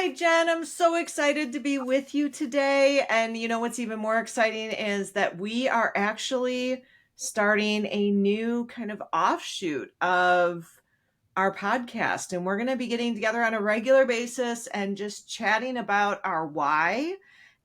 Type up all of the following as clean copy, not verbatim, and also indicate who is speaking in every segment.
Speaker 1: Hi, Jen. I'm so excited to be with you today. And you know what's even more exciting is that we are actually starting a new kind of offshoot of our podcast. And we're going to be getting together on a regular basis and just chatting about our why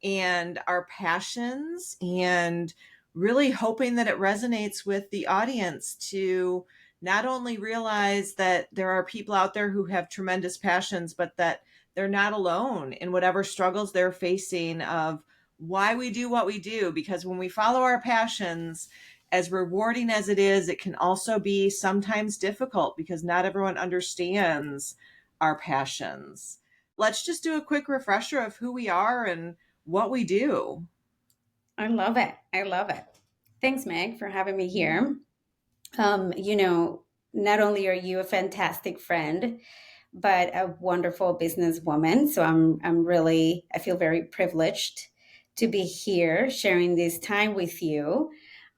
Speaker 1: and our passions and really hoping that it resonates with the audience to not only realize that there are people out there who have tremendous passions, but that they're not alone in whatever struggles they're facing of why we do what we do. Because when we follow our passions, as rewarding as it is, it can also be sometimes difficult because not everyone understands our passions. Let's just do a quick refresher of who we are and what we do.
Speaker 2: I love it. I love it. Thanks, Meg, for having me here. Um, you know, Not only are you a fantastic friend, but a wonderful businesswoman. So I feel very privileged to be here sharing this time with you.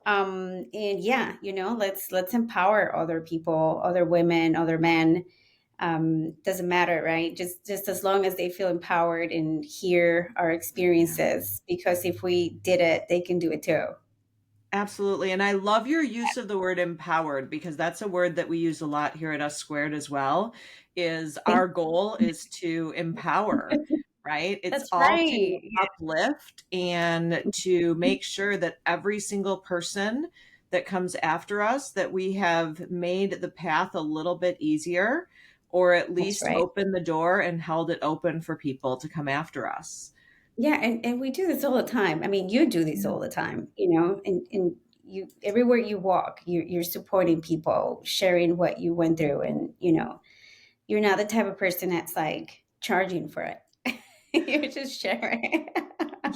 Speaker 2: And yeah, let's empower other people, other women, other men. Doesn't matter, right? Just as long as they feel empowered and hear our experiences, because if we did it, they can do it too.
Speaker 1: Absolutely. And I love your use of the word empowered because that's a word that we use a lot here at Us Squared as well, is
Speaker 2: Thank
Speaker 1: our goal is to empower, right? It's
Speaker 2: That's
Speaker 1: all to
Speaker 2: right.
Speaker 1: uplift and to make sure that every single person that comes after us, that we have made the path a little bit easier or at
Speaker 2: That's
Speaker 1: least
Speaker 2: right.
Speaker 1: opened the door and held it open for people to come after us.
Speaker 2: Yeah, and we do this all the time. I mean, you do this
Speaker 1: Yeah.
Speaker 2: all the time, and you everywhere you walk, you're supporting people, sharing what you went through, and you're not the type of person that's like charging for it. You're just sharing.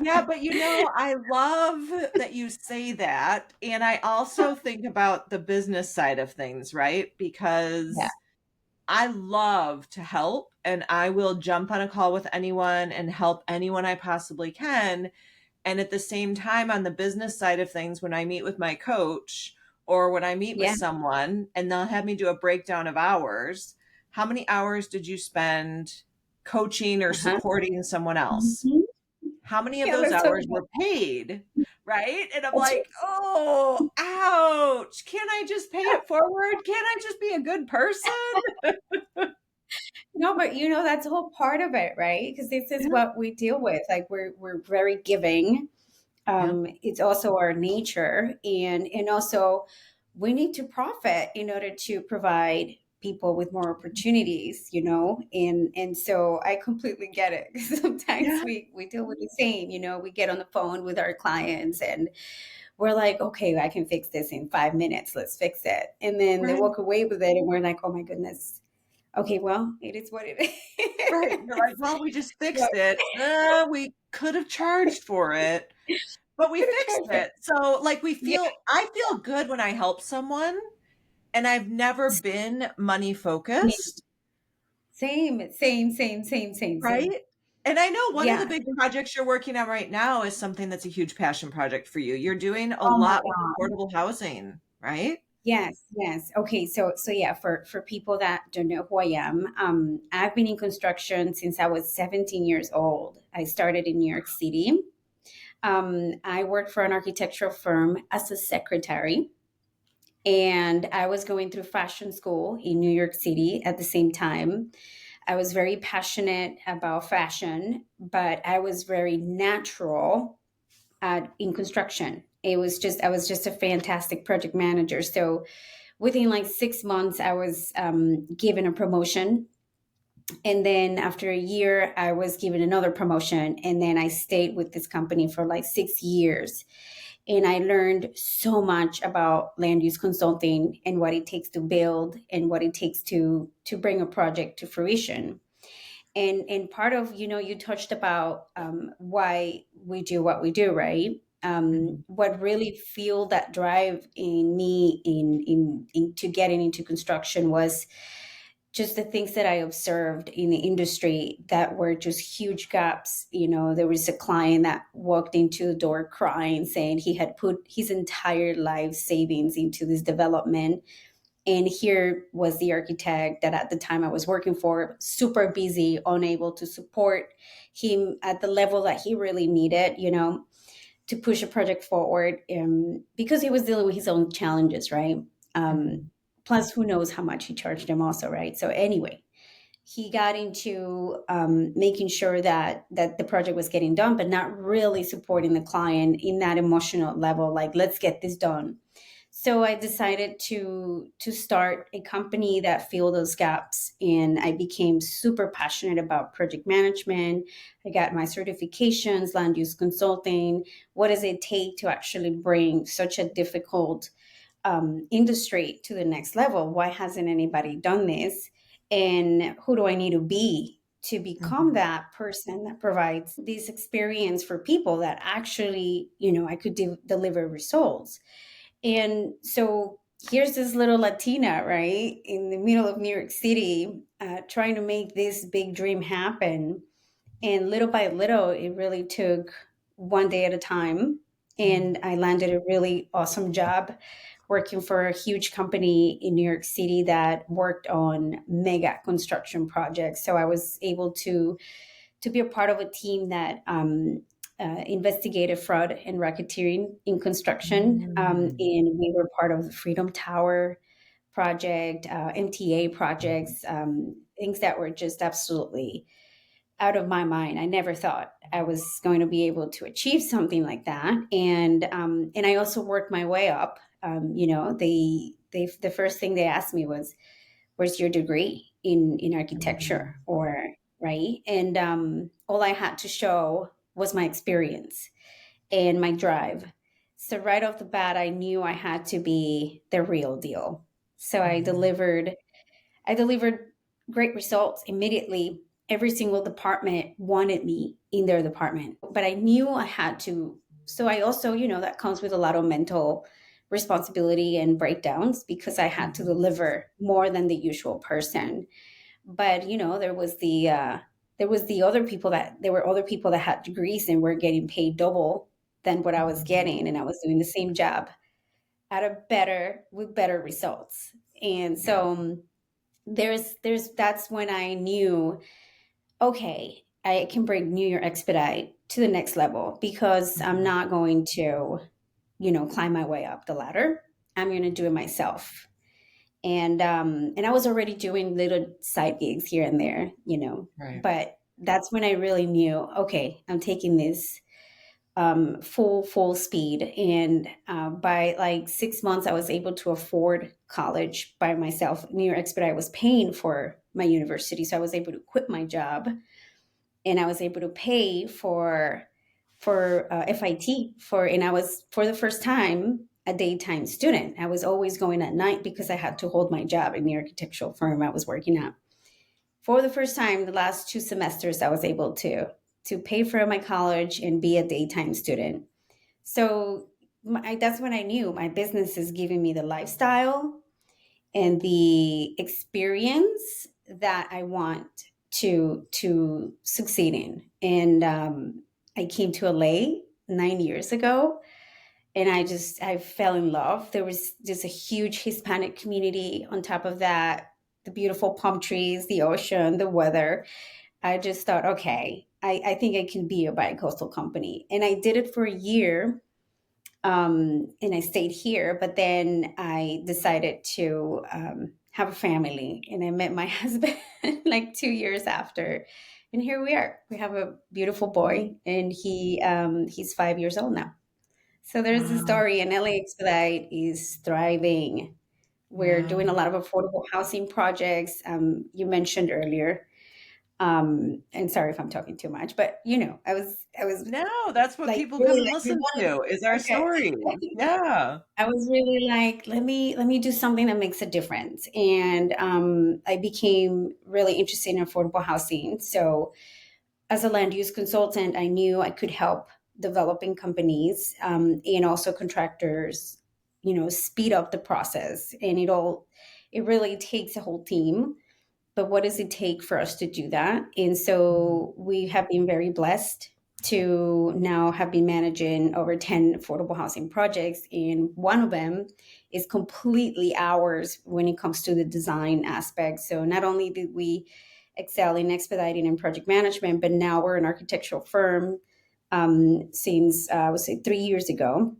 Speaker 1: Yeah, but I love that you say that. And I also think about the business side of things, right?
Speaker 2: Yeah.
Speaker 1: Because I love to help and I will jump on a call with anyone and help anyone I possibly can. And at the same time, on the business side of things, when I meet with my coach or when I meet with
Speaker 2: Yeah.
Speaker 1: someone and they'll have me do a breakdown of hours, how many hours did you spend coaching or
Speaker 2: Uh-huh.
Speaker 1: supporting someone else?
Speaker 2: Mhm.
Speaker 1: How many of
Speaker 2: Yeah,
Speaker 1: those
Speaker 2: let's talk
Speaker 1: hours
Speaker 2: about
Speaker 1: were paid? Right? And I'm
Speaker 2: that's
Speaker 1: like, oh, ouch. Can't I just pay it forward? Can't I just be a good person?
Speaker 2: No, but that's a whole part of it, right? Because this is
Speaker 1: Yeah.
Speaker 2: what we deal with. Like we're very giving.
Speaker 1: Yeah.
Speaker 2: It's also our nature, and also we need to profit in order to provide people with more opportunities, and so I completely get it. Sometimes
Speaker 1: Yeah.
Speaker 2: we deal with the same, we get on the phone with our clients and we're like, okay, I can fix this in 5 minutes, let's fix it, and then they
Speaker 1: Right.
Speaker 2: walk away with it and we're like, oh my goodness. Okay, well, it is what it
Speaker 1: Right. You're like,
Speaker 2: is.
Speaker 1: well, we just
Speaker 2: But
Speaker 1: fixed it. We could have charged for it, but we
Speaker 2: could have
Speaker 1: fixed
Speaker 2: charged it.
Speaker 1: it. So like
Speaker 2: Yeah.
Speaker 1: I feel good when I help someone and I've never been money focused.
Speaker 2: Same, same, same, same, same, same.
Speaker 1: Right? And I know one of the
Speaker 2: Yeah.
Speaker 1: big projects you're working on right now is something that's a huge passion project for you. You're doing a
Speaker 2: Oh my
Speaker 1: lot with
Speaker 2: God.
Speaker 1: affordable housing, right?
Speaker 2: Yes, yes. Okay, so yeah, for people that don't know who I am, I've been in construction since I was 17 years old. I started in New York City. I worked for an architectural firm as a secretary, and I was going through fashion school in New York City at the same time. I was very passionate about fashion, but I was very natural in construction. I was just a fantastic project manager. So within like 6 months, I was given a promotion. And then after a year, I was given another promotion. And then I stayed with this company for like 6 years. And I learned so much about land use consulting and what it takes to build and what it takes to bring a project to fruition. And part of, you touched about why we do what we do, right?
Speaker 1: Mhm.
Speaker 2: What really fueled that drive in me into getting into construction was just the things that I observed in the industry that were just huge gaps. There was a client that walked into the door crying, saying he had put his entire life savings into this development, And here was the architect that at the time I was working for, super busy, unable to support him at the level that he really needed, to push a project forward, because he was dealing with his own challenges, right? Um,
Speaker 1: Mhm.
Speaker 2: Plus, who knows how much he charged him, also, right? So anyway, he got into making sure that the project was getting done, but not really supporting the client in that emotional level. Like, let's get this done. So I decided to start a company that filled those gaps, and I became super passionate about project management. I got my certifications, land use consulting. What does it take to actually bring such a difficult industry to the next level? Why hasn't anybody done this? And who do I need to be to become
Speaker 1: Mhm.
Speaker 2: that person that provides this experience for people that actually, I could deliver results? And so here's this little Latina, right, in the middle of New York City, trying to make this big dream happen. And little by little, it really took one day at a time.
Speaker 1: Mhm.
Speaker 2: And I landed a really awesome job working for a huge company in New York City that worked on mega construction projects. So I was able to be a part of a team that investigated fraud and racketeering in construction. And
Speaker 1: Mm.
Speaker 2: we were part of the Freedom Tower project, MTA projects, things that were just absolutely out of my mind. I never thought I was going to be able to achieve something like that. And I also worked my way up. The first thing they asked me was, "Where's your degree in architecture?"
Speaker 1: Mhm.
Speaker 2: Or right, and all I had to show was my experience and my drive. So right off the bat, I knew I had to be the real deal. So
Speaker 1: Mhm.
Speaker 2: I delivered great results immediately. Every single department wanted me in their department, but I knew I had to. So I also, that comes with a lot of mental responsibility and breakdowns because I had to
Speaker 1: Mhm.
Speaker 2: deliver more than the usual person. But there was the other people that there were other people that had degrees and were getting paid double than what I was
Speaker 1: Mhm.
Speaker 2: getting, and I was doing the same job at a better with better results. And
Speaker 1: Yeah.
Speaker 2: so there's that's when I knew, okay, I can bring New York Expedite to the next level because I'm
Speaker 1: Mhm.
Speaker 2: not going to, climb my way up the ladder. I'm going to do it myself. And I was already doing little side gigs here and there,
Speaker 1: Right.
Speaker 2: but that's when I really knew, okay, I'm taking this full speed. And by like 6 months, I was able to afford college by myself. New York Expedite was paying for my university, so I was able to quit my job, and I was able to pay for FIT for, and I was for the first time a daytime student. I was always going at night because I had to hold my job in the architectural firm I was working at. For the first time, the last 2 semesters, I was able to pay for my college and be a daytime student. So that's when I knew my business is giving me the lifestyle and the experience that I want to succeed in. And I came to LA 9 years ago, and I fell in love. There was just a huge Hispanic community. On top of that, the beautiful palm trees, the ocean, the weather. I just thought, okay, I think I can be a bi-coastal company, and I did it for a year, and I stayed here. But then I decided to have a family, and I met my husband like 2 years after, and here we are. We have a beautiful boy, and he's 5 years old now. So there's the
Speaker 1: Wow.
Speaker 2: story, and LA Expedite is thriving. We're
Speaker 1: Yeah.
Speaker 2: doing a lot of affordable housing projects. You mentioned earlier, and sorry if I'm talking too much, but I was
Speaker 1: No, that's what
Speaker 2: like
Speaker 1: people come
Speaker 2: really
Speaker 1: and
Speaker 2: like we
Speaker 1: listen
Speaker 2: want
Speaker 1: to is our
Speaker 2: okay.
Speaker 1: story. Yeah.
Speaker 2: I was really like, let me do something that makes a difference, and I became really interested in affordable housing. So, as a land use consultant, I knew I could help developing companies, and also contractors, speed up the process. And it really takes a whole team. But what does it take for us to do that? And
Speaker 1: Mhm.
Speaker 2: so we have been very blessed to now have been managing over 10 affordable housing projects. And one of them is completely ours when it comes to the design aspect. So not only did we excel in expediting and project management, but now we're an architectural firm since I would say 3 years ago.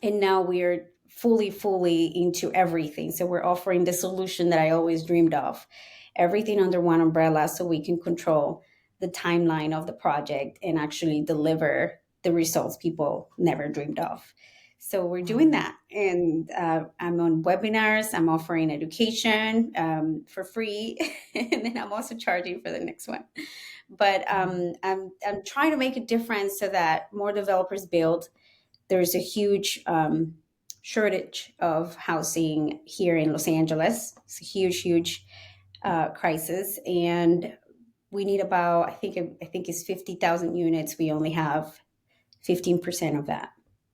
Speaker 2: And now we're fully into everything. So we're offering the solution that I always dreamed of, everything under one umbrella, so we can control the timeline of the project and actually deliver the results people never dreamed of. So we're doing
Speaker 1: Wow.
Speaker 2: that, and I'm on webinars. I'm offering education for free, and then I'm also charging for the next one. But I'm trying to make a difference so that more developers build. There's a huge shortage of housing here in Los Angeles. It's a huge crisis, and we need about I think it's 50,000 units. We only have 15% of that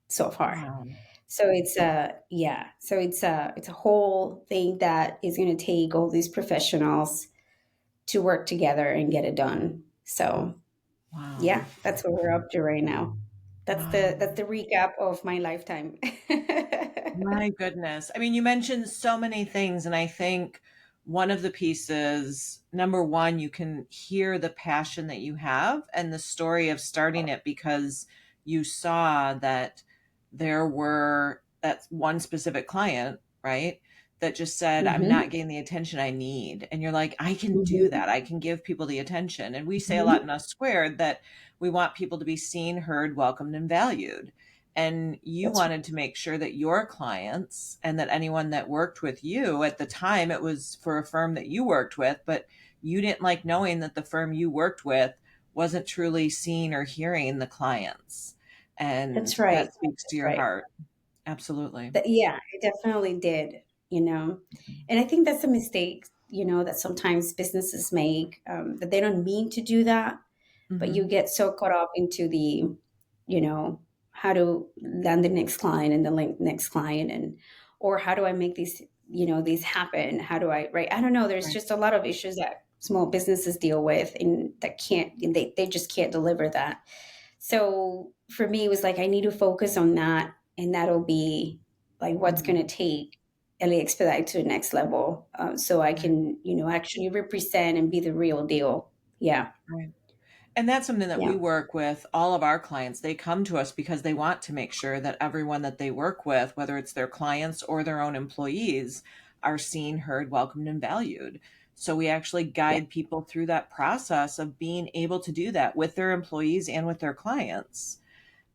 Speaker 2: so far.
Speaker 1: Wow.
Speaker 2: So it's a yeah. So it's a whole thing that is going to take all these professionals to work together and get it done. So
Speaker 1: Wow.
Speaker 2: yeah, that's what we're up to right now.
Speaker 1: Wow.
Speaker 2: That's the recap of my lifetime.
Speaker 1: My goodness. I mean, you mentioned so many things, and I think one of the pieces, number one, you can hear the passion that you have and the story of starting it because you saw that there were that one specific client, right? That just said, I'm
Speaker 2: Hmm.
Speaker 1: not getting the attention I need. And you're like, I can do
Speaker 2: Hmm.
Speaker 1: that. I can give people the attention. And we say a lot
Speaker 2: Hmm.
Speaker 1: in Us Squared that we want people to be seen, heard, welcomed, and valued. And you
Speaker 2: That's
Speaker 1: wanted to make sure that your clients and that anyone that worked with you at the time, it was for a firm that you worked with, but you didn't like knowing that the firm you worked with wasn't truly seeing or hearing the clients.
Speaker 2: that's
Speaker 1: And
Speaker 2: right.
Speaker 1: that speaks to
Speaker 2: That's
Speaker 1: your
Speaker 2: right.
Speaker 1: heart. Absolutely.
Speaker 2: Yeah, it definitely did. You know, and I think that's a mistake. That sometimes businesses make, that they don't mean to do that, but you
Speaker 1: Hmm.
Speaker 2: get so caught up into the, you know, how to land the next client and the next client, and or how do I make these happen? How do I, right? I don't know. There's
Speaker 1: Right.
Speaker 2: just a lot of issues that small businesses deal with, and that can't, and they just can't deliver that. So for me, it was like I need to focus on that, and that'll be like what's going
Speaker 1: Mhm.
Speaker 2: to take Ellie Expedite to the next level, so I
Speaker 1: Right.
Speaker 2: can, actually represent and be the real deal. Yeah,
Speaker 1: Right. And that's something that we
Speaker 2: yeah,
Speaker 1: work with all of our clients. They come to us because they want to make sure that everyone that they work with, whether it's their clients or their own employees, are seen, heard, welcomed, and valued. So we actually
Speaker 2: yeah.
Speaker 1: guide people through that process of being able to do that with their employees and with their clients.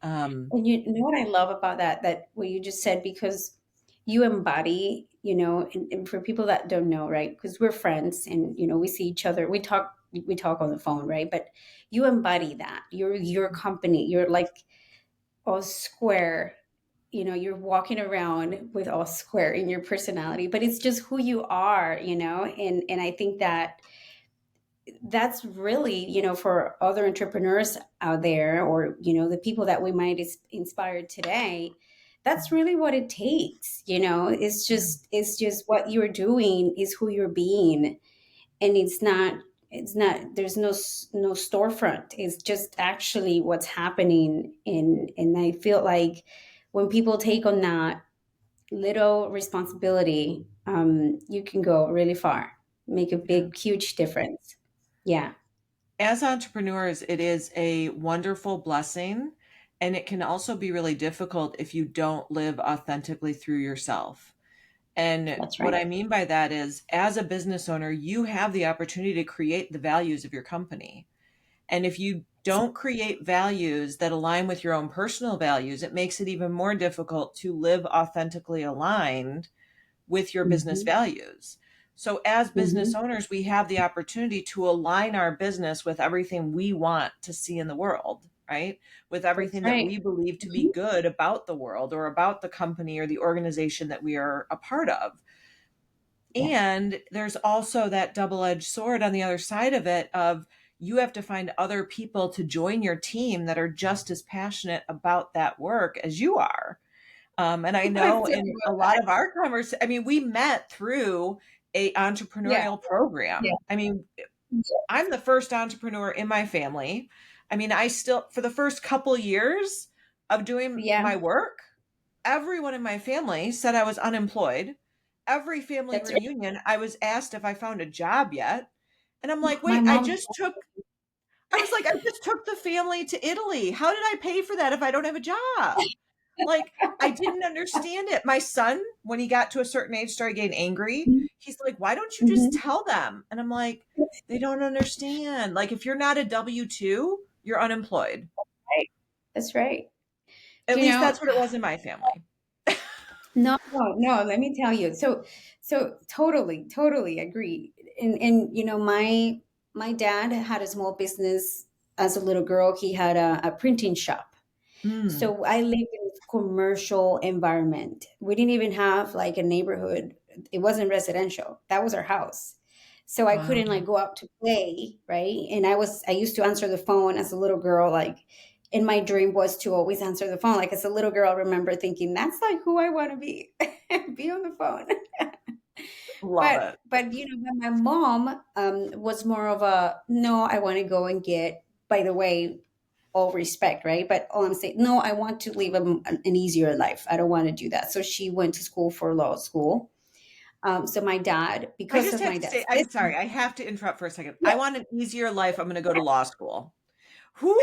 Speaker 1: Um,
Speaker 2: And you know what I love about that what you just said, because you embody, and for people that don't know, right? Because we're friends, and we see each other, we talk on the phone, right? But you embody that. You're your company. You're like all square. You're walking around with all square in your personality, but it's just who you are, and I think that's really, for other entrepreneurs out there, or the people that we might inspire today, that's really what it takes. It's just what you're doing is who you're being, and it's not there's no storefront. It's just actually what's happening, and I feel like when people take on that little responsibility, you can go really far, make a
Speaker 1: yeah.
Speaker 2: big huge difference. Yeah.
Speaker 1: As entrepreneurs, it is a wonderful blessing, and it can also be really difficult if you don't live authentically through yourself. And
Speaker 2: That's
Speaker 1: what
Speaker 2: right.
Speaker 1: I mean by that is, as a business owner, you have the opportunity to create the values of your company. And if you don't create values that align with your own personal values, it makes it even more difficult to live authentically aligned with your business
Speaker 2: Hmm.
Speaker 1: values. So, as business
Speaker 2: Hmm.
Speaker 1: owners, we have the opportunity to align our business with everything we want to see in the world, right? With
Speaker 2: That's
Speaker 1: everything that
Speaker 2: right.
Speaker 1: we believe to be
Speaker 2: Hmm.
Speaker 1: good about the world or about the company or the organization that we are a part of.
Speaker 2: Yeah,
Speaker 1: And there's also that double edged sword on the other side of it of you have to find other people to join your team that are just as passionate about that work as you are. And I
Speaker 2: let's
Speaker 1: know
Speaker 2: talk
Speaker 1: in a
Speaker 2: about
Speaker 1: lot
Speaker 2: that.
Speaker 1: of our I mean, we met through a
Speaker 2: Yeah,
Speaker 1: entrepreneurial
Speaker 2: yeah.
Speaker 1: program. I mean, I'm the first entrepreneur in my family. I mean, I still, for the first couple years of doing
Speaker 2: Yeah,
Speaker 1: my work, everyone in my family said I was unemployed. Every family
Speaker 2: that's right.
Speaker 1: reunion, I was asked if I found a job yet. And I'm like,
Speaker 2: My
Speaker 1: wait,
Speaker 2: mom.
Speaker 1: I was like, I just took the family to Italy. How did I pay for that if I don't have a job? Like, I didn't understand it. My son, when he got to a certain age, started getting angry. He's like, why don't you just
Speaker 2: Mhm.
Speaker 1: tell them? And I'm like, they don't understand. Like, if you're not a W-2, you're unemployed.
Speaker 2: Right. That's right.
Speaker 1: At
Speaker 2: You
Speaker 1: least
Speaker 2: know,
Speaker 1: that's what it was in my family.
Speaker 2: no, no, no. Let me tell you. So totally, totally agree. And my dad had a small business as a little girl. He had a printing shop.
Speaker 1: Mm.
Speaker 2: So I lived in this commercial environment. We didn't even have like a neighborhood. It wasn't residential. That was our house. So I
Speaker 1: Wow.
Speaker 2: couldn't like go out to play, right? And I used to answer the phone as a little girl, like, and my dream was to always answer the phone. Like as a little girl, I remember thinking, that's like who I want to be, be on the phone.
Speaker 1: Love it.
Speaker 2: But my mom was more of a no, I want to go and get, by the way, all respect, right? But all I'm saying, no, I want to live an easier life. I don't want to do that. So she went to school for law school. So my dad,
Speaker 1: I
Speaker 2: because
Speaker 1: just
Speaker 2: of
Speaker 1: have
Speaker 2: my
Speaker 1: to say,
Speaker 2: dad's
Speaker 1: I'm
Speaker 2: business,
Speaker 1: sorry, I have to interrupt for a second.
Speaker 2: yeah,
Speaker 1: I want an easier life. I'm going to go to law school. Who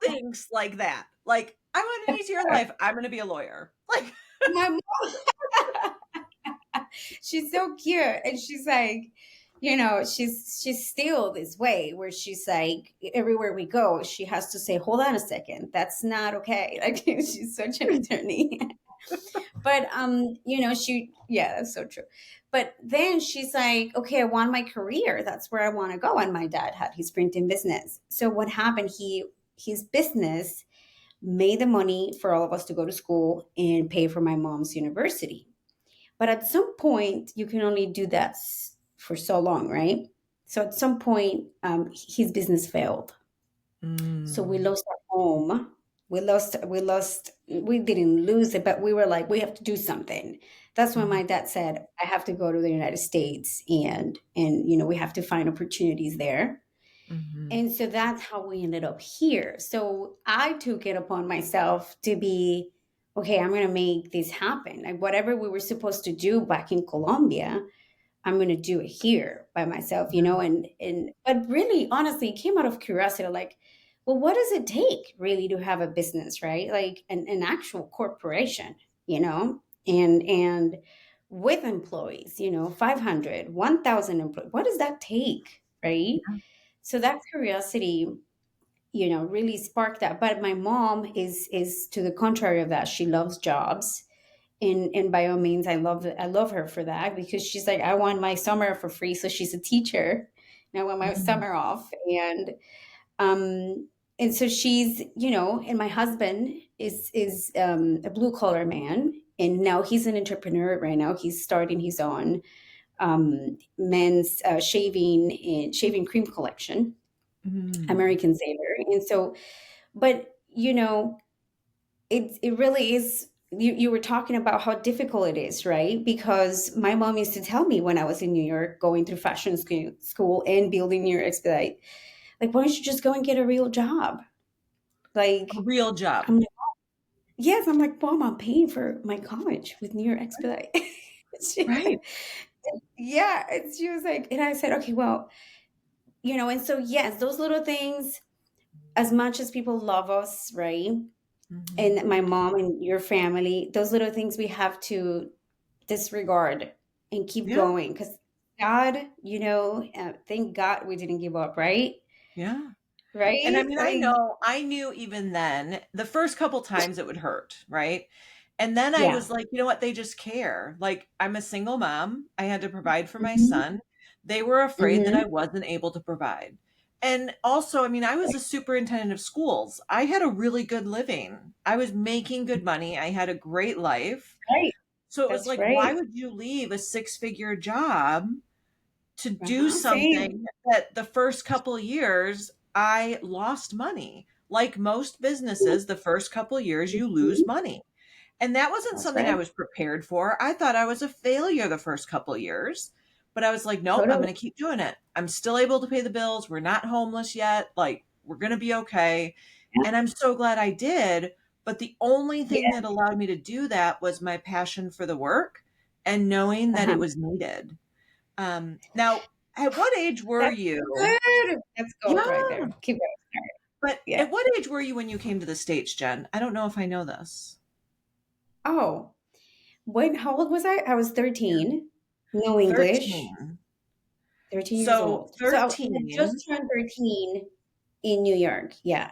Speaker 1: thinks like that? Like, I want an easier life. I'm going to be a lawyer. Like,
Speaker 2: my mom, she's so cute, and she's like, she's still this way where she's like, everywhere we go, she has to say, "Hold on a second, that's not okay." Like she's such an attorney. But she, yeah, that's so true. But then she's like, okay, I want my career, that's where I want to go. And my dad had his printing business. So what happened, his business made the money for all of us to go to school and pay for my mom's university. But at some point you can only do that for so long, right? So at some point his business failed, so we
Speaker 1: mm,
Speaker 2: lost our home. We didn't lose it, but we were like, we have to do something. That's when
Speaker 1: mhm,
Speaker 2: my dad said, I have to go to the United States, and we have to find opportunities there.
Speaker 1: mhm.
Speaker 2: And so that's how we ended up here. So I took it upon myself to be, okay, I'm gonna make this happen. Like whatever we were supposed to do back in Colombia, I'm going to do it here by myself, and but really honestly, it came out of curiosity, like, well, what does it take really to have a business, right? Like an actual corporation, and with employees, 500, 1,000 employees. What does that take, right? So that curiosity, really sparked that. But my mom is to the contrary of that. She loves jobs, and by all means, I love her for that, because she's like, I want my summer for free. So she's a teacher, and I want my
Speaker 1: Mm,
Speaker 2: summer off. And so she's, and my husband is a blue collar man, and now he's an entrepreneur. Right now he's starting his own men's shaving cream collection,
Speaker 1: mm.
Speaker 2: American Sailor. And so, but it really is. You were talking about how difficult it is, right? Because my mom used to tell me when I was in New York going through fashion school and building New York Expedite, like, why don't you just go and get a real job?
Speaker 1: A
Speaker 2: Like,
Speaker 1: real job.
Speaker 2: I'm like, yes, I'm like, Mom, I'm paying for my college with New York Expedite.
Speaker 1: Right.
Speaker 2: Yeah, and she was like, and I said, okay, well, and so yes, those little things, as much as people love us, right?
Speaker 1: Mhm.
Speaker 2: And my mom and your family, those little things we have to disregard and keep
Speaker 1: Yeah.
Speaker 2: going, because God, thank God we didn't give up, right?
Speaker 1: Yeah. And I
Speaker 2: Right,
Speaker 1: mean,
Speaker 2: like,
Speaker 1: I knew even then, the first couple times it would hurt, right? And then I
Speaker 2: yeah.
Speaker 1: was like, you know what? They just care. Like, I'm a single mom. I had to provide for my
Speaker 2: Hmm.
Speaker 1: son. They were afraid that
Speaker 2: Hmm.
Speaker 1: I wasn't able to provide. And also, I mean, I was a superintendent of schools. I had a really good living. I was making good money. I had a great life.
Speaker 2: Right,
Speaker 1: So it was
Speaker 2: that's
Speaker 1: like, why
Speaker 2: right.
Speaker 1: would you leave a six-figure job to do
Speaker 2: Same.
Speaker 1: something that the first couple years I lost money? Like most businesses, the first couple years you lose
Speaker 2: Mhm.
Speaker 1: money. And that wasn't
Speaker 2: That's
Speaker 1: something I
Speaker 2: right.
Speaker 1: was prepared for. I thought I was a failure the first couple years. But I was like, nope, I'm
Speaker 2: Totally.
Speaker 1: going to keep doing it. I'm still able to pay the bills. We're not homeless yet. Like, we're going to be okay.
Speaker 2: Yeah.
Speaker 1: And I'm so glad I did. But the only thing
Speaker 2: Yeah.
Speaker 1: that allowed me to do that was my passion for the work and knowing that
Speaker 2: Uh-huh.
Speaker 1: it was needed. Now, at what age were
Speaker 2: That's
Speaker 1: you?
Speaker 2: good. That's
Speaker 1: Yeah,
Speaker 2: gold right there. Keep going. All right.
Speaker 1: but
Speaker 2: Yeah.
Speaker 1: at what age were you when you came to the States, Jen? I don't know if I know this.
Speaker 2: Oh, how old was I? I was 13. No English.
Speaker 1: 13.
Speaker 2: 13 years
Speaker 1: So
Speaker 2: old. So I had just
Speaker 1: 13.
Speaker 2: turned 13 in New York. Yeah.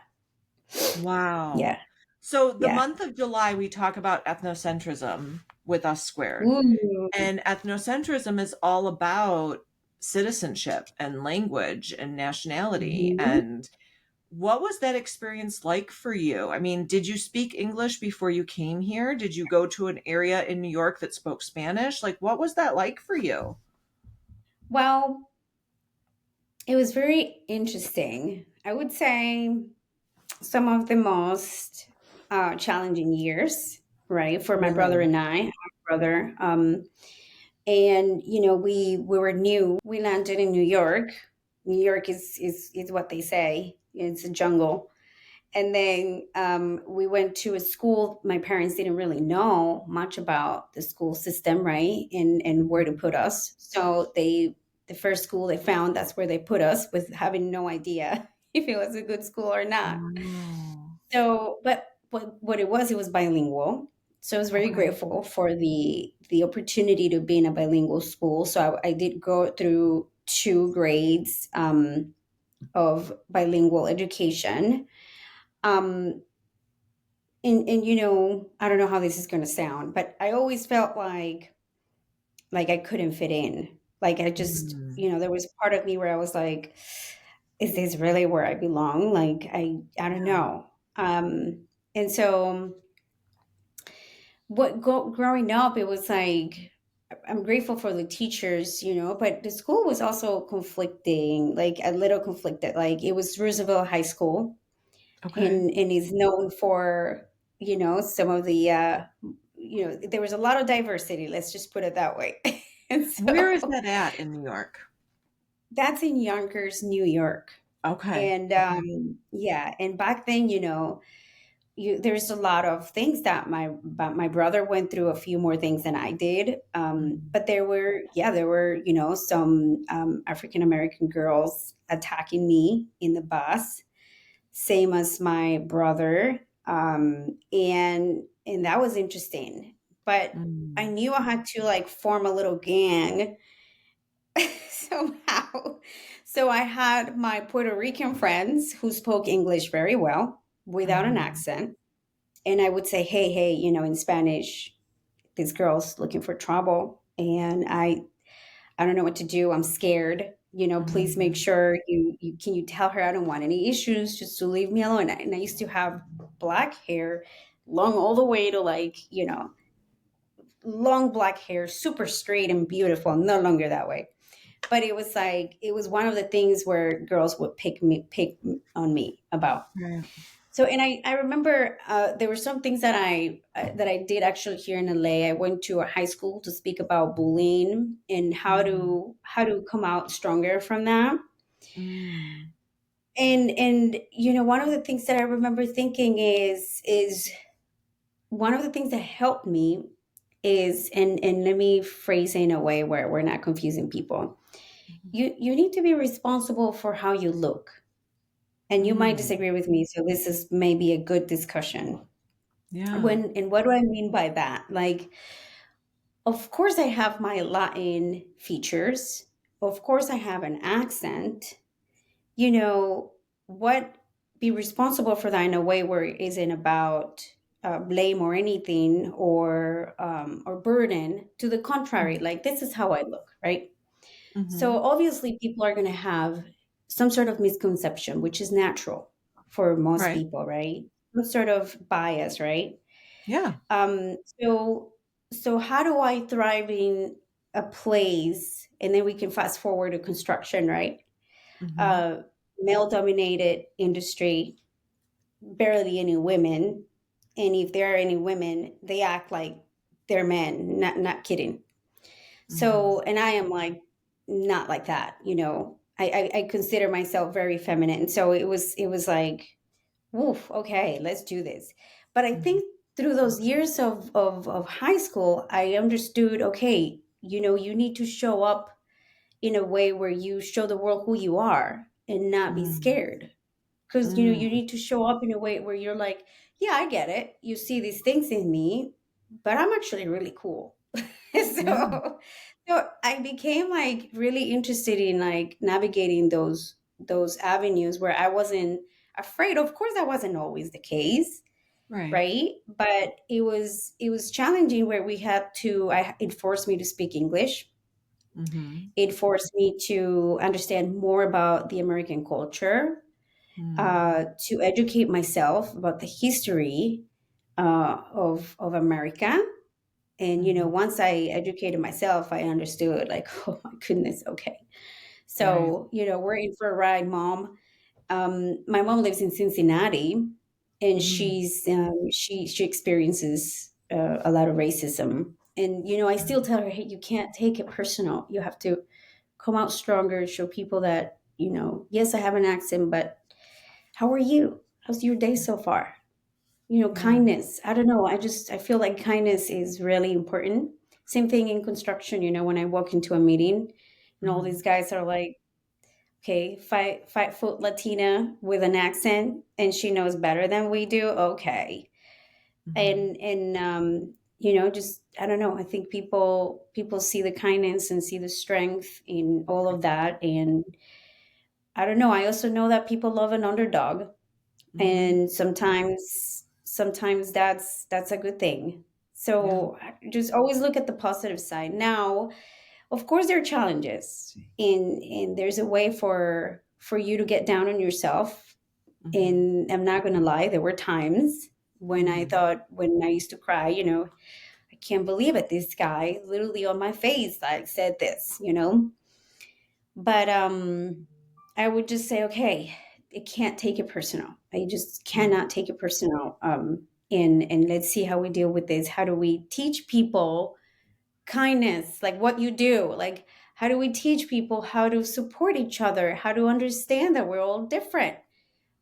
Speaker 1: Wow.
Speaker 2: Yeah.
Speaker 1: So the
Speaker 2: Yeah.
Speaker 1: month of July, we talk about ethnocentrism with Us Squared.
Speaker 2: Ooh.
Speaker 1: And ethnocentrism is all about citizenship and language and nationality.
Speaker 2: Mhm.
Speaker 1: And what was that experience like for you? I mean, did you speak English before you came here? Did you go to an area in New York that spoke Spanish? Like, what was that like for you?
Speaker 2: Well, it was very interesting. I would say some of the most challenging years, right, for my brother
Speaker 1: Really?
Speaker 2: and I, our brother. And we were new. We landed in New York. New York is what they say. It's a jungle. And then we went to a school. My parents didn't really know much about the school system, right? And where to put us. So the first school they found, that's where they put us, with having no idea if it was a good school or not.
Speaker 1: Oh,
Speaker 2: So, but what it was bilingual. So I was very
Speaker 1: okay.
Speaker 2: grateful for the opportunity to be in a bilingual school. So I did go through 2 grades of bilingual education. Um, and I don't know how this is going to sound, but I always felt like I couldn't fit in. Like I just,
Speaker 1: Mm,
Speaker 2: there was part of me where I was like, is this really where I belong? Like I don't
Speaker 1: yeah.
Speaker 2: know. And so growing up, it was like I'm grateful for the teachers, but the school was also conflicting, like a little conflicted. Like it was Roosevelt High School,
Speaker 1: Okay.
Speaker 2: and is known for some of the there was a lot of diversity, let's just put it that way. And
Speaker 1: Where is
Speaker 2: so
Speaker 1: that at in New York?
Speaker 2: that's in Yonkers, New York.
Speaker 1: Okay.
Speaker 2: And
Speaker 1: Okay.
Speaker 2: yeah, and back then, there's a lot of things that my brother went through, a few more things than I did.
Speaker 1: Mm,
Speaker 2: But there were some African American girls attacking me in the bus, same as my brother. And that was interesting. But I
Speaker 1: mm,
Speaker 2: knew I had to like form a little gang somehow. So I had my Puerto Rican friends who spoke English very well without an
Speaker 1: mhm,
Speaker 2: accent. And I would say, hey, hey, in Spanish, this girl's looking for trouble. And I don't know what to do. I'm scared. Please make
Speaker 1: mhm,
Speaker 2: sure you can you tell her I don't want any issues, just to leave me alone. And I used to have black hair, long all the way to like, long black hair, super straight and beautiful, no longer that way. But it was like it was one of the things where girls would pick on me about.
Speaker 1: right.
Speaker 2: So, and I remember there were some things that I did actually here in LA. I went to a high school to speak about bullying and how
Speaker 1: Mm,
Speaker 2: to come out stronger from that.
Speaker 1: mm,
Speaker 2: And one of the things that I remember thinking is one of the things that helped me is, and let me phrase it in a way where we're not confusing people.
Speaker 1: mhm,
Speaker 2: You need to be responsible for how you look. And you might
Speaker 1: mm,
Speaker 2: disagree with me, so this is maybe a good discussion.
Speaker 1: yeah.
Speaker 2: And what do I mean by that? Like, of course I have my Latin features. Of course I have an accent. What be responsible for that in a way where it isn't about blame or anything, or burden. To the contrary,
Speaker 1: Mhm,
Speaker 2: like this is how I look, right? So
Speaker 1: mhm,
Speaker 2: obviously people are going to have some sort of misconception, which is natural for most
Speaker 1: right.
Speaker 2: people, right? Some sort of bias, right?
Speaker 1: Yeah.
Speaker 2: So how do I thrive in a place? And then we can fast forward to construction, right?
Speaker 1: Mhm,
Speaker 2: uh, Male dominated industry, barely any women. And if there are any women, they act like they're men, not kidding.
Speaker 1: mhm,
Speaker 2: So, and I am like, not like that, you know. I consider myself very feminine. So it was like, woof, okay, let's do this. But I
Speaker 1: Mhm.
Speaker 2: think through those years of high school, I understood, okay, you know, you need to show up in a way where you show the world who you are and not be
Speaker 1: Mm.
Speaker 2: scared. Because, you know, you
Speaker 1: Mm.
Speaker 2: need to show up in a way where you're like, yeah, I get it. You see these things in me, but I'm actually really cool.
Speaker 1: Yeah.
Speaker 2: So I became like really interested in like navigating those avenues where I wasn't afraid. Of course, that wasn't always the case,
Speaker 1: Right.
Speaker 2: right? But it was challenging where we had to. It forced me to speak English.
Speaker 1: Mhm.
Speaker 2: It forced me to understand more about the American culture,
Speaker 1: Mm.
Speaker 2: to educate myself about the history of America. And you know,
Speaker 1: Mhm.
Speaker 2: once I educated myself, I understood like, oh my goodness, okay.
Speaker 1: Right.
Speaker 2: So you know, we're in for a ride, mom. My mom lives in Cincinnati, and
Speaker 1: Mm.
Speaker 2: she experiences a lot of racism. And you know, I still
Speaker 1: Mm.
Speaker 2: tell her, hey, you can't take it personal. You have to come out stronger, show people that, you know, yes, I have an accent, but how are you? How's your day so far? You know,
Speaker 1: Yeah.
Speaker 2: kindness. I don't know. I feel like kindness is really important. Same thing in construction. You know, when I walk into a meeting, and all
Speaker 1: Mhm.
Speaker 2: these guys are like, okay, 5 foot Latina with an accent, and she knows better than we do. Okay,
Speaker 1: Mhm.
Speaker 2: and you know, just I don't know. I think people see the kindness and see the strength in all of that, and I don't know. I also know that people love an underdog,
Speaker 1: Mhm.
Speaker 2: and sometimes that's a good thing.
Speaker 1: Yeah.
Speaker 2: So just always look at the positive side. Now, of course, there are challenges, and there's a way for you to get down on yourself.
Speaker 1: Mhm.
Speaker 2: And I'm not going to lie, there were times when I
Speaker 1: Mhm.
Speaker 2: thought, when I used to cry, you know, I can't believe it, this guy literally on my face like said this, you know. But I would just say, okay, it can't take it personal. I just
Speaker 1: Mm.
Speaker 2: cannot take it personal. And let's see how we deal with this. How do we teach people kindness, like what you do? Like, how do we teach people how to support each other? How to understand that we're all different,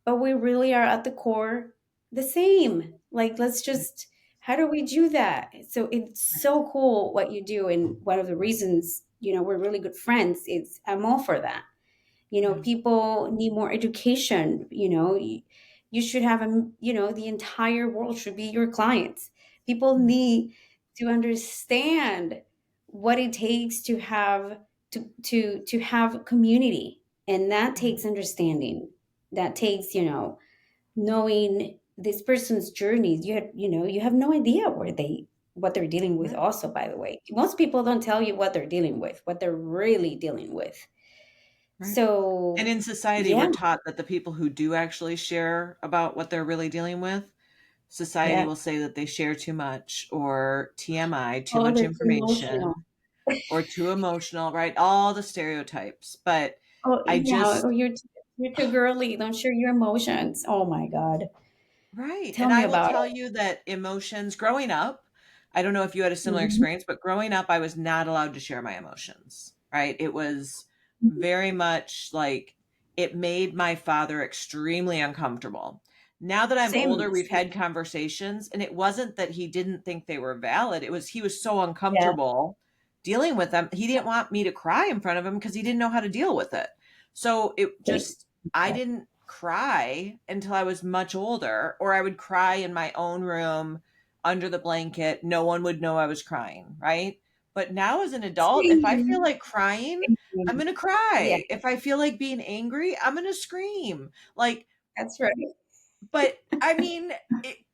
Speaker 2: but we really are at the core the same. Like, let's
Speaker 1: Right.
Speaker 2: just, how do we do that? So it's
Speaker 1: Right.
Speaker 2: so cool what you do. And one of the reasons, you know, we're really good friends is I'm all for that. You know,
Speaker 1: Yeah.
Speaker 2: people need more education. You know, you should have a, you know, the entire world should be your clients. People
Speaker 1: Mm.
Speaker 2: need to understand what it takes to have to have community, and that
Speaker 1: Mm.
Speaker 2: takes understanding. That takes, you know, knowing this person's journeys. You know, you have no idea what they're dealing with.
Speaker 1: Yeah.
Speaker 2: Also, by the way, most people don't tell you what they're dealing with, what they're really dealing with.
Speaker 1: Right. And
Speaker 2: So,
Speaker 1: in society,
Speaker 2: yeah,
Speaker 1: we're taught that the people who do actually share about what they're really dealing with, society
Speaker 2: yeah.
Speaker 1: will say that they share too much or TMI, too
Speaker 2: Oh,
Speaker 1: much
Speaker 2: they're too emotional.
Speaker 1: information, or too emotional, right? All the stereotypes. But
Speaker 2: Oh,
Speaker 1: I
Speaker 2: yeah. Oh,
Speaker 1: just,
Speaker 2: you're too girly. Don't share your emotions. Oh my God.
Speaker 1: right.
Speaker 2: Tell
Speaker 1: And
Speaker 2: me
Speaker 1: I will
Speaker 2: about
Speaker 1: tell you that emotions growing up, I don't know if you had a
Speaker 2: it.
Speaker 1: similar
Speaker 2: Mhm.
Speaker 1: experience, but growing up, I was not allowed to share my emotions, right? It was
Speaker 2: Mhm.
Speaker 1: very much like it made my father extremely uncomfortable. Now that I'm older,
Speaker 2: Same.
Speaker 1: we've had conversations, and it wasn't that he didn't think they were valid. It was he was so
Speaker 2: Yeah.
Speaker 1: uncomfortable dealing with them. He didn't want me to cry in front of him because he didn't know how to deal with it. So it
Speaker 2: Same.
Speaker 1: just, I didn't cry until I was much older, or I would cry in my own room under the blanket. No one would know I was crying, right? But now as an adult, if I feel
Speaker 2: Same.
Speaker 1: like crying, I'm
Speaker 2: Same.
Speaker 1: going to
Speaker 2: Yeah,
Speaker 1: cry. If I feel like being angry, I'm going to scream. Like,
Speaker 2: that's right.
Speaker 1: but I mean,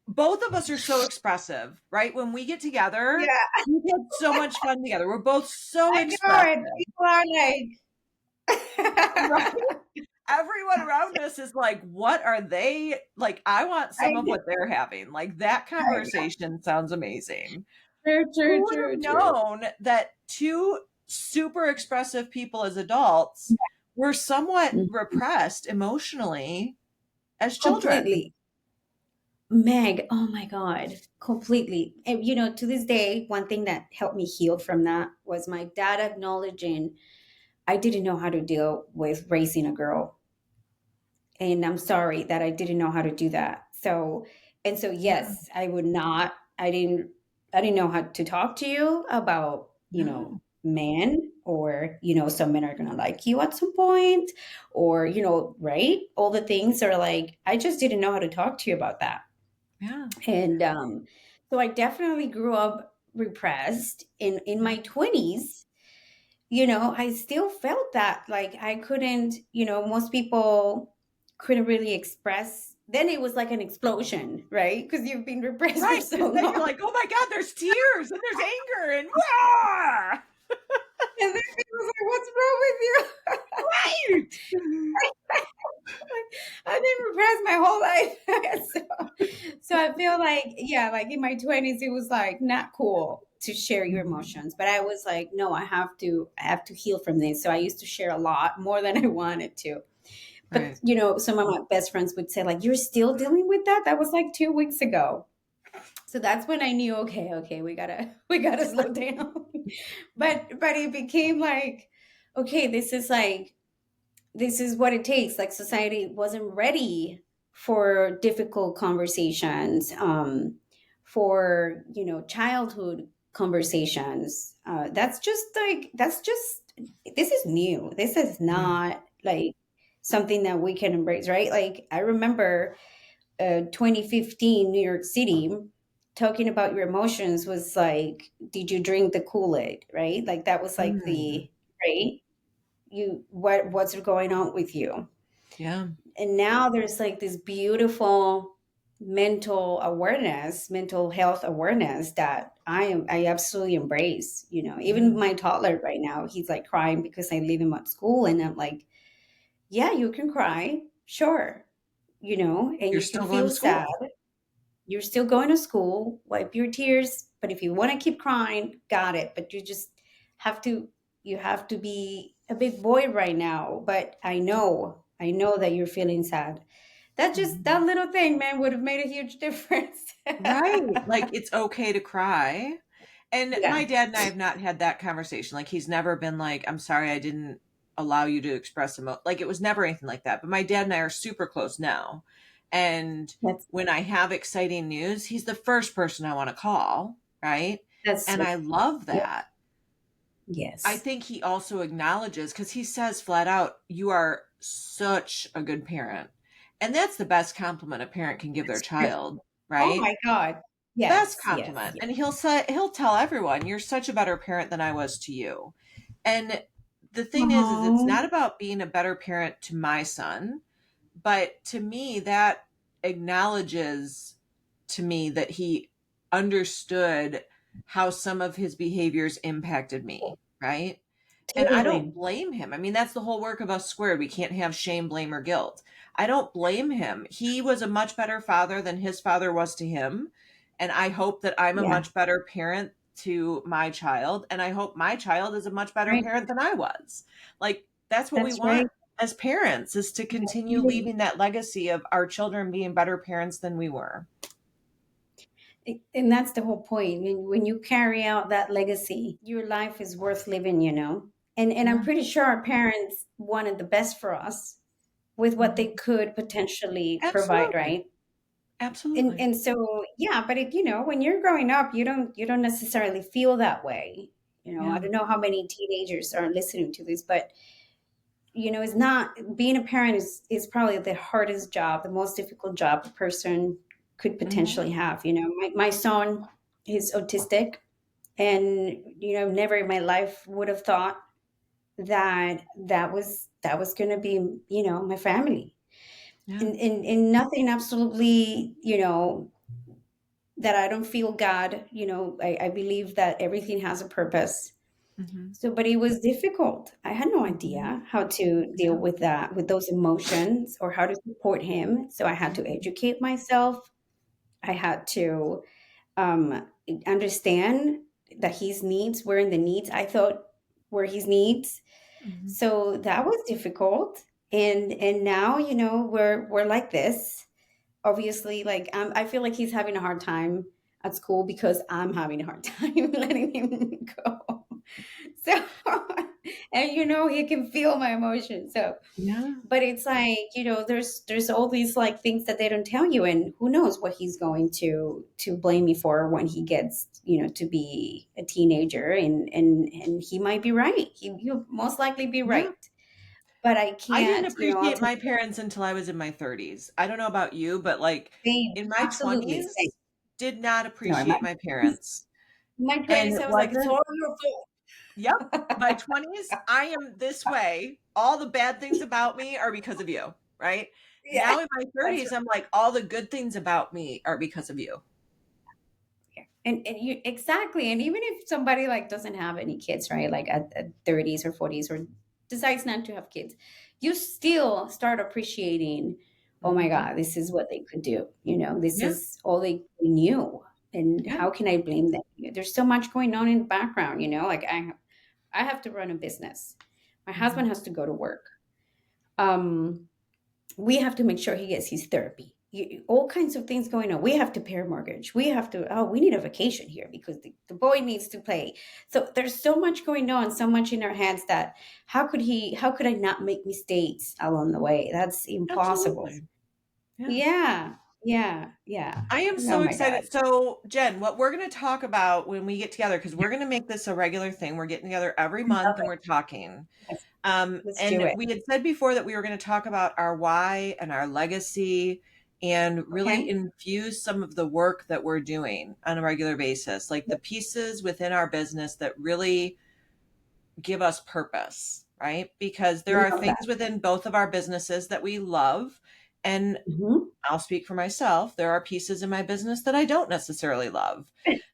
Speaker 1: both of us are so expressive, right? When we get together,
Speaker 2: Yeah,
Speaker 1: we had so much fun together. We're both so
Speaker 2: I know
Speaker 1: expressive,
Speaker 2: it. People are
Speaker 1: right?
Speaker 2: like,
Speaker 1: Everyone around us is like, what are they like? I want
Speaker 2: I
Speaker 1: some of
Speaker 2: know,
Speaker 1: what they're having. Like that
Speaker 2: I know.
Speaker 1: conversation sounds amazing.
Speaker 2: True,
Speaker 1: Who
Speaker 2: true,
Speaker 1: would
Speaker 2: true,
Speaker 1: have
Speaker 2: true.
Speaker 1: known that two super expressive people as adults were somewhat
Speaker 2: Mhm.
Speaker 1: repressed emotionally as children?
Speaker 2: Completely. Meg, oh my God, completely. And you know, to this day, one thing that helped me heal from that was my dad acknowledging I didn't know how to deal with raising a girl, and I'm sorry that I didn't know how to do that. So, and so
Speaker 1: Yeah.
Speaker 2: yes, I would not. I didn't know how to talk to you about,
Speaker 1: No.
Speaker 2: men, or, some men are gonna like you at some point, or, right? All the things are like, I just didn't know how to talk to you about that.
Speaker 1: Yeah.
Speaker 2: And so I definitely grew up repressed. In
Speaker 1: Yeah.
Speaker 2: my 20s, I still felt that, like, I couldn't, most people couldn't really express. Then it was like an explosion, right? Because you've been repressed for
Speaker 1: Right.
Speaker 2: so
Speaker 1: Because then you're
Speaker 2: long.
Speaker 1: like, oh my God, there's tears and there's anger and "Wah!"
Speaker 2: And then people was like, what's wrong with you?
Speaker 1: Right.
Speaker 2: I've been repressed my whole life. so I feel like, yeah, like in my 20s, it was like not cool to share your
Speaker 1: Mhm.
Speaker 2: emotions. But I was like, no, I have to heal from this. So I used to share a lot more than I wanted to. But
Speaker 1: Right.
Speaker 2: some of my best friends would say, like, you're still dealing with that? That was like 2 weeks ago. So that's when I knew, okay, we gotta slow down. But it became like, okay, this is what it takes. Like, society wasn't ready for difficult conversations, for, childhood conversations. That's just this is new. This is
Speaker 1: Yeah.
Speaker 2: not like something that we can embrace, right? Like, I remember 2015 New York City, talking about your emotions was like, did you drink the Kool-Aid, right? Like, that was like
Speaker 1: Mm.
Speaker 2: the, right? What's going on with you?
Speaker 1: Yeah.
Speaker 2: And now there's like this beautiful mental health awareness that I absolutely embrace. Even
Speaker 1: Yeah.
Speaker 2: my toddler right now, he's like crying because I leave him at school, and I'm like, yeah, you can cry, sure, and
Speaker 1: You're
Speaker 2: you can
Speaker 1: still going
Speaker 2: feel
Speaker 1: to
Speaker 2: sad.
Speaker 1: school.
Speaker 2: You're still going to school, wipe your tears, but if you want to keep crying, got it. But have to you have to be a big boy right now. But I know that you're feeling sad. That
Speaker 1: Mhm.
Speaker 2: little thing, man, would have made a huge difference.
Speaker 1: Right. Like it's okay to cry. And my
Speaker 2: Yeah,
Speaker 1: dad and I have not had that conversation. Like he's never been like, I'm sorry I didn't allow you to express like it was never anything like that. But my dad and I are super close now. And
Speaker 2: that's
Speaker 1: when I have exciting news, he's the first person I want to call, right?
Speaker 2: that's
Speaker 1: And
Speaker 2: so,
Speaker 1: I love
Speaker 2: yeah,
Speaker 1: that. I
Speaker 2: yes,
Speaker 1: think he also acknowledges because he says flat out, you are such a good parent. And that's the best compliment a parent can give their
Speaker 2: that's true.
Speaker 1: child,
Speaker 2: Oh
Speaker 1: right?
Speaker 2: my God,
Speaker 1: Best
Speaker 2: yes, yes,
Speaker 1: compliment.
Speaker 2: yes.
Speaker 1: And he'll tell everyone, you're such a better parent than I was to you. And the thing is it's
Speaker 2: Oh,
Speaker 1: not about being a better parent to my son, but to me that acknowledges to me that he understood how some of his behaviors impacted me, right? And I don't
Speaker 2: totally.
Speaker 1: blame him. I mean, that's the whole work of us squared. We can't have shame, blame, or guilt. I don't blame him. He was a much better father than his father was to him. And I hope that I'm a
Speaker 2: Yeah,
Speaker 1: much better parent to my child. And I hope my child is a much better
Speaker 2: right.
Speaker 1: parent than I was. Like, that's what we
Speaker 2: That's right.
Speaker 1: want as parents is to continue
Speaker 2: Absolutely.
Speaker 1: leaving that legacy of our children being better parents than we were.
Speaker 2: And that's the whole point. When you carry out that legacy, your life is worth living. And I'm
Speaker 1: Yeah.
Speaker 2: pretty sure our parents wanted the best for us with what they
Speaker 1: Mhm.
Speaker 2: could potentially provide,
Speaker 1: Absolutely.
Speaker 2: right? And
Speaker 1: Absolutely.
Speaker 2: and so, yeah, but when you're growing up, you don't necessarily feel that way. I
Speaker 1: Yeah.
Speaker 2: don't know how many teenagers are listening to this, but it's not, being a parent is probably the hardest job, the most difficult job a person could
Speaker 1: Hmm.
Speaker 2: potentially have. My son is autistic, and never in my life would have thought that was going to be, my family.
Speaker 1: Yeah.
Speaker 2: And nothing, absolutely, that I don't feel God. I believe that everything has a purpose.
Speaker 1: Hmm.
Speaker 2: So, but it was difficult. I had no
Speaker 1: Hmm.
Speaker 2: idea how to deal
Speaker 1: Yeah.
Speaker 2: with that, with those emotions, or how to support him. So I had to
Speaker 1: Mhm.
Speaker 2: educate myself. I had to understand that his needs were in the needs I thought were his needs.
Speaker 1: Mhm.
Speaker 2: So that was difficult. And now, we're like this. Obviously, like, I feel like he's having a hard time at school because I'm having a hard time letting him go. So, and he can feel my emotions. So,
Speaker 1: Yeah.
Speaker 2: but it's like, there's all these like things that they don't tell you, and who knows what he's going to blame me for when he gets, to be a teenager, and he might be right. He'll most likely be
Speaker 1: Yeah.
Speaker 2: right. But I
Speaker 1: I didn't
Speaker 2: can't, I'll
Speaker 1: appreciate
Speaker 2: take
Speaker 1: my parents until I was in my 30s. I don't know about you, but, like,
Speaker 2: same,
Speaker 1: in my
Speaker 2: absolutely same.
Speaker 1: 20s, did not
Speaker 2: No,
Speaker 1: appreciate my parents,
Speaker 2: in my
Speaker 1: and
Speaker 2: 20s,
Speaker 1: it
Speaker 2: I was like, it's
Speaker 1: wasn't.
Speaker 2: all your
Speaker 1: Yep. My
Speaker 2: fault.
Speaker 1: 20s, I am this way. All the bad things about me are because of you, right?
Speaker 2: Yeah,
Speaker 1: Now in my
Speaker 2: that's
Speaker 1: 30s, I'm like, all the good things about me are because of you.
Speaker 2: right. And you exactly. And even if somebody like doesn't have any kids, right? Like at 30s or 40s, or decides not to have kids, you still start appreciating, oh my
Speaker 1: Mhm.
Speaker 2: God, this is what they could do. This
Speaker 1: Yeah,
Speaker 2: is all they knew. And
Speaker 1: yeah,
Speaker 2: how can I blame them? There's so much going on in the background, like I have to run a business. My
Speaker 1: mhm,
Speaker 2: husband has to go to work. Um, we have to make sure he gets his therapy. All kinds of things going on. We have to pay our mortgage. We have to, oh, we need a vacation here because the boy needs to play. So there's so much going on, so much in our hands that how could I not make mistakes along the way? That's impossible.
Speaker 1: absolutely. Yeah.
Speaker 2: Yeah. Yeah. Yeah.
Speaker 1: I am
Speaker 2: Oh
Speaker 1: so
Speaker 2: my God.
Speaker 1: excited. So, Jen, what we're going to talk about when we get together, because we're going to make this a regular thing. We're getting together every
Speaker 2: I love
Speaker 1: month and
Speaker 2: it.
Speaker 1: we're talking.
Speaker 2: Yes. Let's
Speaker 1: And
Speaker 2: do it.
Speaker 1: we had said before that we were going to talk about our why and our legacy and really
Speaker 2: Okay.
Speaker 1: infuse some of the work that we're doing on a regular basis, like the pieces within our business that really give us purpose, right? Because there are
Speaker 2: Love that.
Speaker 1: things within both of our businesses that we love. And
Speaker 2: Mhm.
Speaker 1: I'll speak for myself. There are pieces in my business that I don't necessarily love.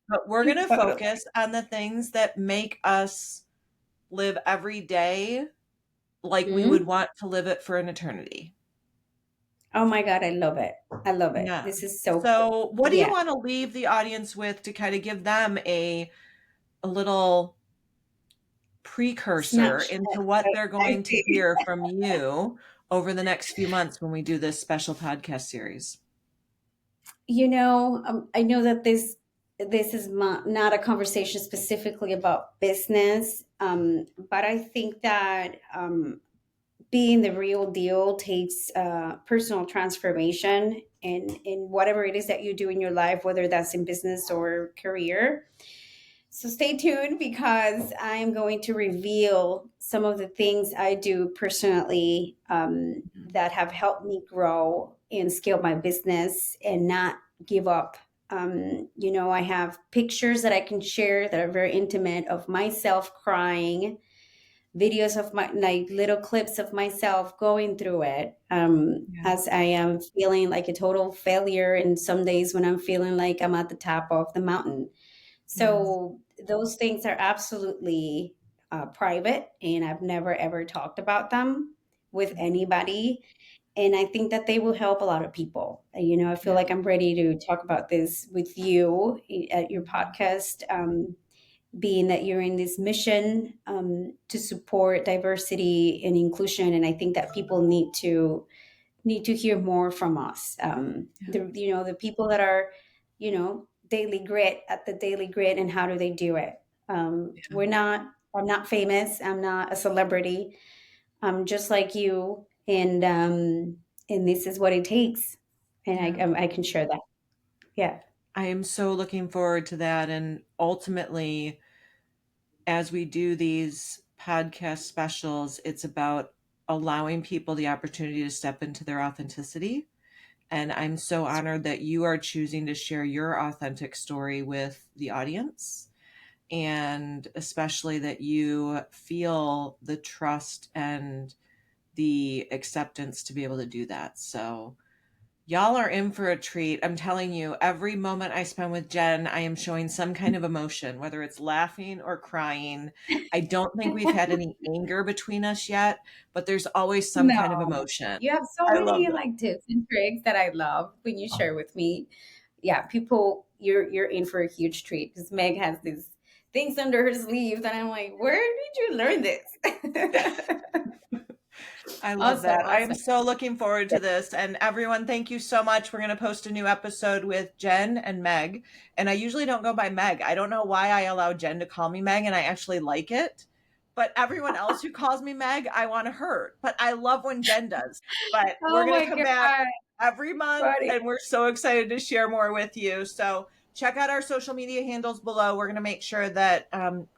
Speaker 1: But we're going to
Speaker 2: Totally.
Speaker 1: focus on the things that make us live every day like we would
Speaker 2: Mhm.
Speaker 1: want to live it for an eternity.
Speaker 2: Oh my God, I love it. I love it.
Speaker 1: Yeah.
Speaker 2: This is so cool.
Speaker 1: So, what do you
Speaker 2: Yeah.
Speaker 1: want to leave the audience with to kind of give them a little precursor
Speaker 2: Snapshot.
Speaker 1: into what they're
Speaker 2: I
Speaker 1: going to
Speaker 2: see.
Speaker 1: hear from you over the next few months when we do this special podcast series?
Speaker 2: I know that this is not a conversation specifically about business, but I think that being the real deal takes personal transformation in whatever it is that you do in your life, whether that's in business or career. So stay tuned because I am going to reveal some of the things I do personally
Speaker 1: Mhm.
Speaker 2: that have helped me grow and scale my business and not give up. I have pictures that I can share that are very intimate of myself crying, videos of my like little clips of myself going through it
Speaker 1: Yeah.
Speaker 2: as I am feeling like a total failure, and some days when I'm feeling like I'm at the top of the mountain.
Speaker 1: Yeah.
Speaker 2: So those things are absolutely private, and I've never ever talked about them with
Speaker 1: Mhm.
Speaker 2: anybody. And I think that they will help a lot of people. I feel
Speaker 1: Yeah.
Speaker 2: like I'm ready to talk about this with you at your
Speaker 1: Mhm.
Speaker 2: podcast, being that you're in this mission to support diversity and inclusion. And I think that people need to hear more from us.
Speaker 1: Yeah.
Speaker 2: The people that are, daily grit at the daily grit, and how do they do it?
Speaker 1: Yeah.
Speaker 2: We're not. I'm not famous. I'm not a celebrity. I'm just like you, and this is what it takes, and
Speaker 1: Yeah.
Speaker 2: I can share that. Yeah.
Speaker 1: I am so looking forward to that. And ultimately, as we do these podcast specials, it's about allowing people the opportunity to step into their authenticity. And I'm so honored that you are choosing to share your authentic story with the audience. And especially that you feel the trust and the acceptance to be able to do that. So, y'all are in for a treat. I'm telling you, every moment I spend with Jen, I am showing some kind of emotion, whether it's laughing or crying. I don't think we've had any anger between us yet, but there's always some kind of
Speaker 2: No,
Speaker 1: emotion.
Speaker 2: you have so
Speaker 1: I love
Speaker 2: many
Speaker 1: that.
Speaker 2: like tips and tricks that I love when you share with me. Yeah, people, you're in for a huge treat because Meg has these things under her sleeves, and I'm like, where did you learn this?
Speaker 1: I love
Speaker 2: Awesome,
Speaker 1: that. I am
Speaker 2: awesome.
Speaker 1: so looking forward to this. And everyone, thank you so much. We're going to post a new episode with Jen and Meg. And I usually don't go by Meg. I don't know why I allow Jen to call me Meg, and I actually like it. But everyone else who calls me Meg, I want to hurt. But I love when Jen does. But we're
Speaker 2: Oh
Speaker 1: going
Speaker 2: my
Speaker 1: to come back
Speaker 2: God,
Speaker 1: every month,
Speaker 2: buddy.
Speaker 1: and we're so excited to share more with you. So check out our social media handles below. We're going to make sure that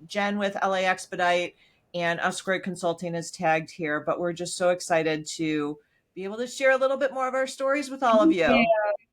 Speaker 1: Jen with LA Expedite and Us Great Consulting is tagged here, but we're just so excited to be able to share a little bit more of our stories with all of
Speaker 2: Yeah.
Speaker 1: you.